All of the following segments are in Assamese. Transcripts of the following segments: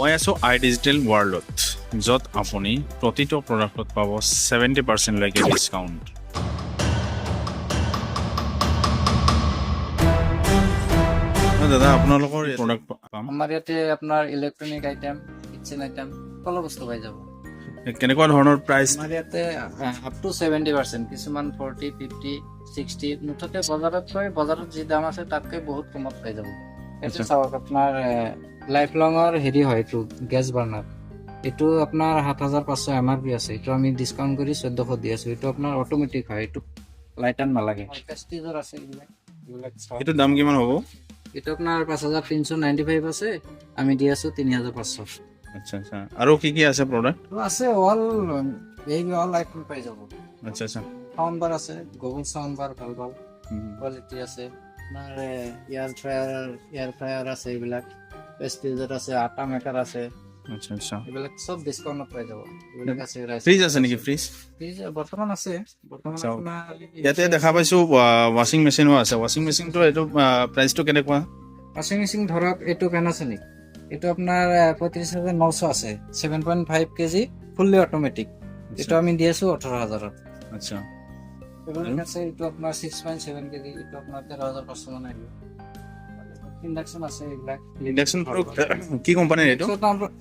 মই আছোঁ iDigital ৱৰ্ল্ডত, য'ত আপুনি প্ৰতিটো প্ৰডাক্টত পাব 70% লৈকে ডিছকাউণ্ট। দাদা আপোনালোকৰ প্ৰডাক্ট পাম আমাৰ ইয়াতে আপোনাৰ ইলেক্ট্ৰনিক আইটেম, কিটচেন আইটেম সকলো বস্তু পাই যাব। কেনেকুৱা ধৰণৰ প্ৰাইচ? আমাৰ ইয়াতে আপ টু 70%, কিছুমান 40, 50, 60, মুঠতে বজাৰত যি দাম আছে তাতকৈ বহুত কমত পাই যাব। এইটো চাওক, আপোনাৰ লাইফ লঙৰ হেৰি হয়, এইটো গেছ বাৰ্ণাৰ। এইটো আপোনাৰ 7,500 MRP আছে, এইটো আমি ডিছকাউণ্ট কৰি 1400 দি আছোঁ। এইটো আপোনাৰ অট'মেটিক হয়, এইটো লাইটাৰ নালাগে। প্ৰেষ্টিজৰ আছে এইবিলাক এইটো দাম কিমান হ'ব? এইটো আপোনাৰ 5,395 আছে, আমি দি আছোঁ 3,500। আচ্ছা আচ্ছা, আৰু কি কি আছে প্ৰডাক্ট? আছে অল আইটেম পাই যাব। আচ্ছা আচ্ছা, সাউণ্ড বাৰ আছে, গুগল সাউণ্ড বাৰ ভাল ভাল কোৱালিটি আছে। আপোনাৰ এয়াৰ ফ্ৰায়াৰ আছে, এইবিলাক প্ৰেষ্টিজৰ আছে, আটা মেকাৰ আছে। আচ্ছা আচ্ছা, এইবিলাক চব ডিছকাউণ্টত পাই যাব। এইবিলাক আছে, ফ্ৰিজ আছে নেকি? ফ্ৰিজ বৰ্তমান আছে। বৰ্তমান আপোনাৰ ইয়াতে দেখা পাইছোঁ ৱাশ্বিং মেচিনো আছে। ৱাশ্বিং মেচিনটো এইটো প্ৰাইচটো কেনেকুৱা? ৱাশ্বিং মেচিন ধৰক এইটো পেনাছনিক, এইটো আপোনাৰ 35,900 আছে, 7.5 kg ফুল্লি অট'মেটিক। এইটো আমি দি আছোঁ 18,000ত। আচ্ছা, এইবিলাক আছে, এইটো আপোনাৰ 6.7 kg, এইটো আপোনাৰ 13,500 মান আহিব। ইণ্ডাকশ্যন আছে, এইবিলাক ইণ্ডাকশ্যন কি কোম্পানীৰ এইটো?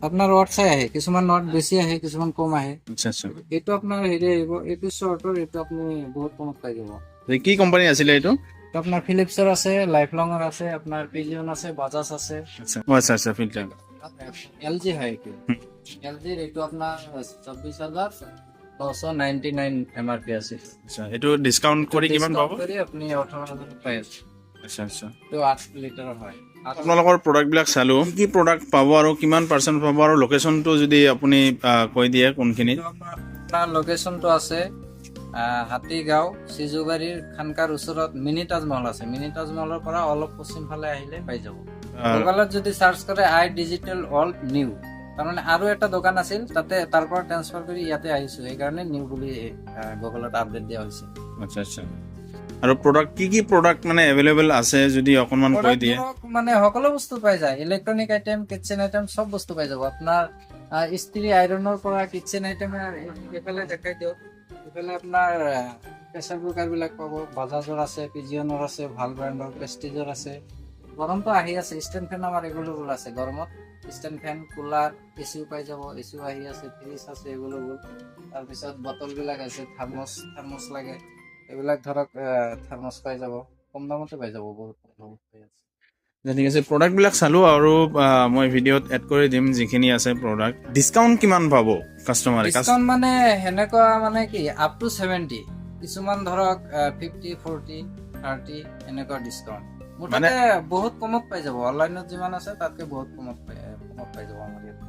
আপোনাৰ নট চাই আহে, কিছুমান নট বেছি আহে, কিছুমান কম আহে। আচ্ছা আচ্ছা, এইটো আপোনাৰ হেৰি আহিব, এইটো শ্বৰ্টৰ, এইটো আপুনি বহুত কমত পাই যাব। কি কোম্পানী আছিলে এইটো? এইটো আপোনাৰ ফিলিপছৰ আছে, লাইফ লঙৰ আছে, আপোনাৰ পিজিয়ন আছে, বাজাজ আছে। আচ্ছা আচ্ছা, ফিল্টাৰ LG হয় এইটো। LGৰ এইটো আপোনাৰ 24,999 MRP আছে। আচ্ছা, এইটো ডিছকাউণ্ট কৰি কিমান পাব? কৰি আপুনি 18,000 পাই আছে। আচ্ছা আচ্ছা, এইটো 8 লিটাৰৰ হয়। আপোনালোকৰ প্ৰডাক্টবিলাক চালোঁ, কি প্ৰডাক্ট পাব আৰু কিমান পাৰ্চেণ্ট পাব, আৰু লোকেশ্যনটো যদি আপুনি কৈ দিয়ে কোনখিনিত? আপোনাৰ লোকেশ্যনটো আছে হাতীগাঁও, চিজুবাৰীৰ খানকাৰ ওচৰত মিনি তাজমহল আছে। মিনি তাজমহলৰ পৰা অলপ পশ্চিম ফালে আহিলে পাই যাব। গুগলত যদি চাৰ্চ কৰে iDigital ৱৰ্ল্ড নিউ, তাৰমানে আৰু এটা দোকান আছিল, তাতে তাৰ পৰা ট্ৰান্সফাৰ কৰি ইয়াতে আহিছোঁ, সেইকাৰণে নিউ বুলি গুগলত আপডেট দিয়া হৈছে। আচ্ছা আচ্ছা, আৰু প্ৰডাক্ট কি প্ৰডাক্ট মানে এভেইলেবল আছে যদি অকণমান কৈ দিয়ে? মানে সকলো বস্তু পাই যায়, ইলেক্ট্ৰনিক আইটেম, কিটচেন আইটেম চব বস্তু পাই যাব। আপোনাৰ ইস্ত্ৰি আইৰণৰ পৰা কিটচেন আইটেম, এইফালে দেখাই দিয়ক। এইফালে আপোনাৰ প্ৰেচাৰ কুকাৰবিলাক পাব, বাজাজৰ আছে, পিজিয়নৰ আছে, ভাল ব্ৰেণ্ডৰ, প্ৰেষ্টিজৰ আছে। গৰমটো আহি আছে, ষ্টেণ্ড ফেন আমাৰ এভেইলেবল আছে গৰমত। ষ্টেণ্ড ফেন, কুলাৰ, এচিও পাই যাব, এচিও আহি আছে, ফ্ৰিজ আছে এভেইলেবল। তাৰপিছত বটলবিলাক আছে, থাৰ্মছ লাগে, এইবিলাক ধৰক থাৰ্মছ পাই যাব, কম দামতে পাই যাব, বহুত পাই আছে। ঠিক আছে, প্ৰডাক্টবিলাক চালোঁ আৰু মই ভিডিঅ'ত এড কৰি দিম যিখিনি আছে প্ৰডাক্ট। ডিছকাউণ্ট কিমান পাব কাষ্টমাৰে? ডিছকাউণ্ট মানে সেনেকুৱা মানে কি, আপ টু 70, কিছুমান ধৰক 50, 40, 30 এনেকুৱা ডিছকাউণ্ট। মুঠতে বহুত কমত পাই যাব, অনলাইনত যিমান আছে তাতকৈ বহুত কমত পাই যাব আমাৰ ইয়াত।